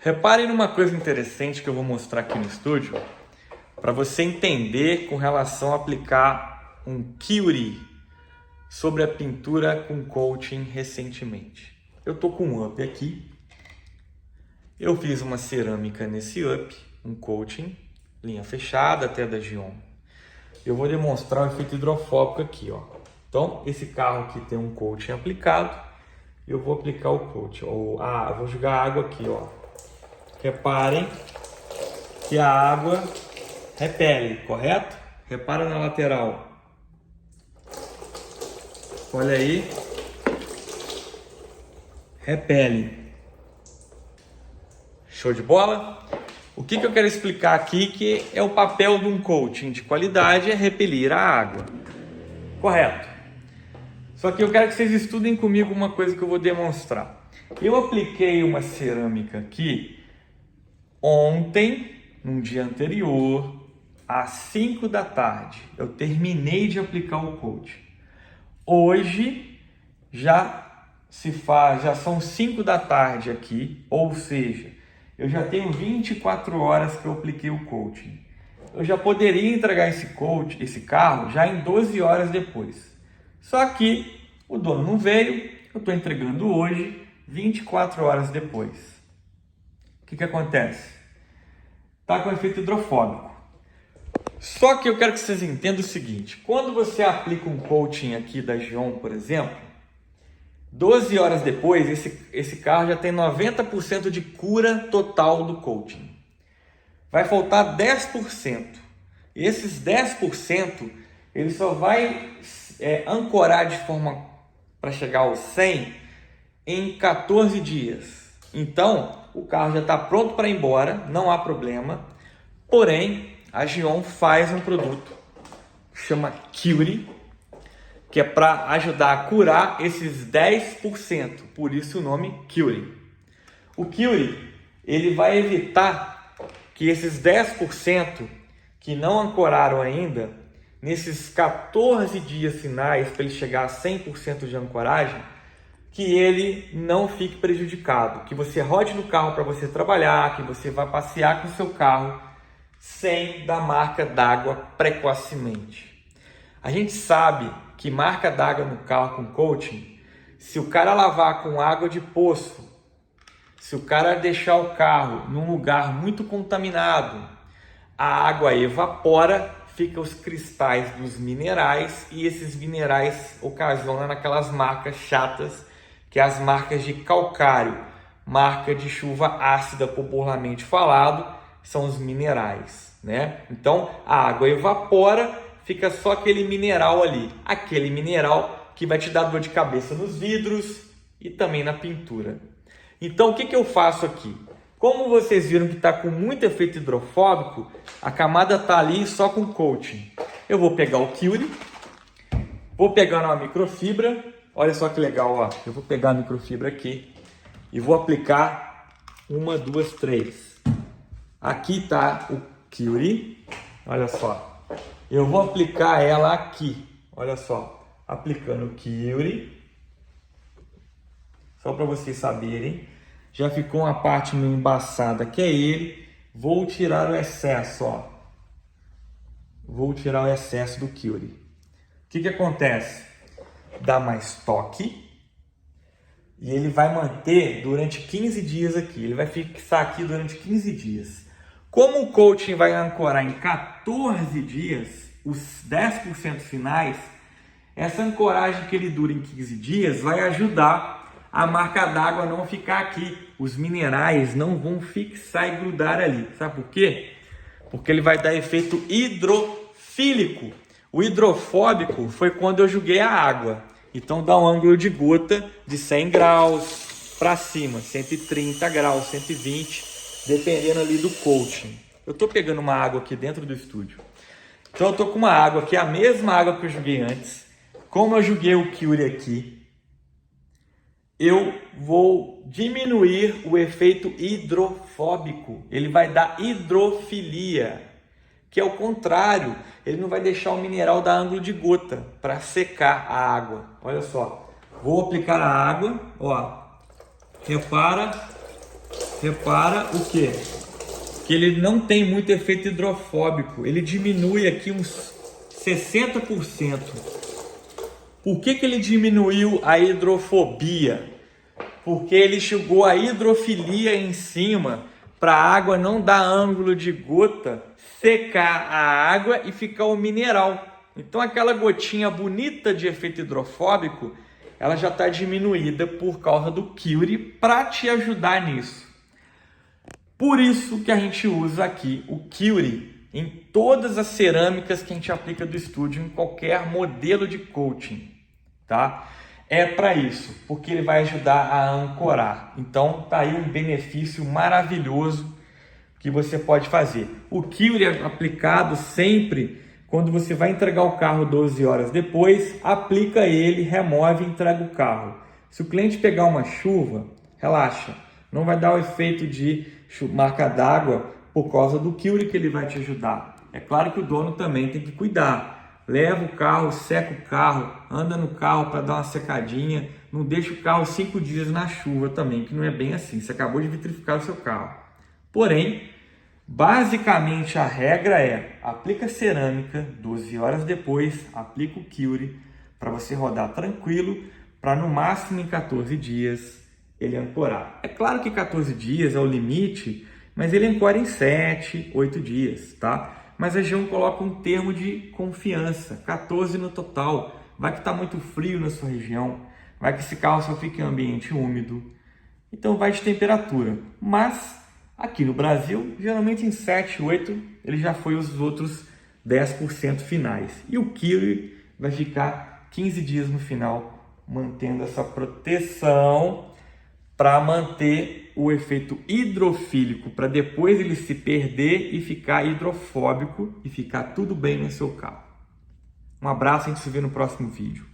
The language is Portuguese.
Reparem numa coisa interessante que eu vou mostrar aqui no estúdio, para você entender com relação a aplicar um Curie sobre a pintura com coating recentemente. Eu tô com um up aqui, eu fiz uma cerâmica nesse up, um coating, linha fechada até da Gion. Eu vou demonstrar o efeito hidrofóbico aqui, ó. Então, esse carro aqui tem um coating aplicado, eu vou aplicar o coating, eu vou jogar água aqui, ó. Reparem que a água repele, correto? Repara na lateral. Olha aí. Repele. Show de bola? O que eu quero explicar aqui que é o papel de um coating de qualidade é repelir a água. Correto. Só que eu quero que vocês estudem comigo uma coisa que eu vou demonstrar. Eu apliquei uma cerâmica aqui ontem, num dia anterior, às 5 da tarde. Eu terminei de aplicar o coating. Hoje já são 5 da tarde aqui, ou seja, eu já tenho 24 horas que eu apliquei o coating. Eu já poderia entregar esse carro já em 12 horas depois. Só que o dono não veio, eu estou entregando hoje, 24 horas depois. O que acontece? Está com efeito hidrofóbico. Só que eu quero que vocês entendam o seguinte, quando você aplica um coating aqui da Gion, por exemplo, 12 horas depois, esse carro já tem 90% de cura total do coating. Vai faltar 10%. E esses 10%, ele só vai ancorar de forma para chegar aos 100 em 14 dias. Então, o carro já está pronto para ir embora, não há problema. Porém, a Gion faz um produto que chama Curie, que é para ajudar a curar esses 10%, por isso o nome Curie. O Curie, ele vai evitar que esses 10% que não ancoraram ainda, nesses 14 dias finais, para ele chegar a 100% de ancoragem, que ele não fique prejudicado, que você rode no carro para você trabalhar, que você vá passear com o seu carro sem dar marca d'água precocemente. A gente sabe que marca d'água no carro com coating, se o cara lavar com água de poço, se o cara deixar o carro num lugar muito contaminado, a água evapora, fica os cristais dos minerais e esses minerais ocasionam aquelas marcas chatas, que é as marcas de calcário, marca de chuva ácida popularmente falado, são os minerais, né? Então a água evapora, fica só aquele mineral ali, aquele mineral que vai te dar dor de cabeça nos vidros e também na pintura. Então o que eu faço aqui? Como vocês viram que está com muito efeito hidrofóbico, a camada está ali só com coating. Eu vou pegar o Curie, vou pegar uma microfibra, olha só que legal, ó. Eu vou pegar a microfibra aqui e vou aplicar 1, 2, 3. Aqui está o Curie, olha só. Eu vou aplicar ela aqui, olha só, aplicando o Curie, só para vocês saberem. Já ficou uma parte meio embaçada, que é ele. Vou tirar o excesso, ó. Vou tirar o excesso do Curie. O que acontece? Dá mais toque e ele vai manter durante 15 dias aqui. Ele vai fixar aqui durante 15 dias. Como o coating vai ancorar em 14 dias, os 10% finais, essa ancoragem que ele dura em 15 dias vai ajudar a marca d'água não ficar aqui. Os minerais não vão fixar e grudar ali. Sabe por quê? Porque ele vai dar efeito hidrofílico. O hidrofóbico foi quando eu joguei a água. Então dá um ângulo de gota de 100 graus para cima, 130 graus, 120, dependendo ali do coating. Eu estou pegando uma água aqui dentro do estúdio. Então eu estou com uma água que é a mesma água que eu joguei antes. Como eu joguei o Curie aqui, eu vou diminuir o efeito hidrofóbico. Ele vai dar hidrofilia, que é o contrário. Ele não vai deixar o mineral dar ângulo de gota para secar a água. Olha só, vou aplicar a água, ó. Repara repara o quê? Que ele não tem muito efeito hidrofóbico, ele diminui aqui uns 60%. Por que ele diminuiu a hidrofobia? Porque ele jogou a hidrofilia em cima para a água não dar ângulo de gota, secar a água e ficar o mineral. Então aquela gotinha bonita de efeito hidrofóbico, ela já está diminuída por causa do Cury para te ajudar nisso. Por isso que a gente usa aqui o Cury em todas as cerâmicas que a gente aplica do estúdio, em qualquer modelo de coaching, tá? É para isso, porque ele vai ajudar a ancorar. Então tá aí um benefício maravilhoso que você pode fazer. O Cury é aplicado sempre quando você vai entregar o carro 12 horas depois, aplica ele, remove e entrega o carro. Se o cliente pegar uma chuva, relaxa, não vai dar o efeito de marca d'água por causa do Cury que ele vai te ajudar. É claro que o dono também tem que cuidar. Leva o carro, seca o carro, anda no carro para dar uma secadinha, não deixa o carro 5 dias na chuva também, que não é bem assim, você acabou de vitrificar o seu carro. Porém, basicamente a regra é, aplica cerâmica, 12 horas depois, aplica o Cury para você rodar tranquilo, para no máximo em 14 dias ele ancorar. É claro que 14 dias é o limite, mas ele ancora em 7, 8 dias, tá? Mas a Geon coloca um termo de confiança, 14 no total. Vai que está muito frio na sua região, vai que esse carro só fica em ambiente úmido. Então vai de temperatura. Mas aqui no Brasil, geralmente em 7, 8, ele já foi os outros 10% finais. E o Cury vai ficar 15 dias no final, mantendo essa proteção para manter o efeito hidrofílico, para depois ele se perder e ficar hidrofóbico e ficar tudo bem no seu carro. Um abraço, a gente se vê no próximo vídeo.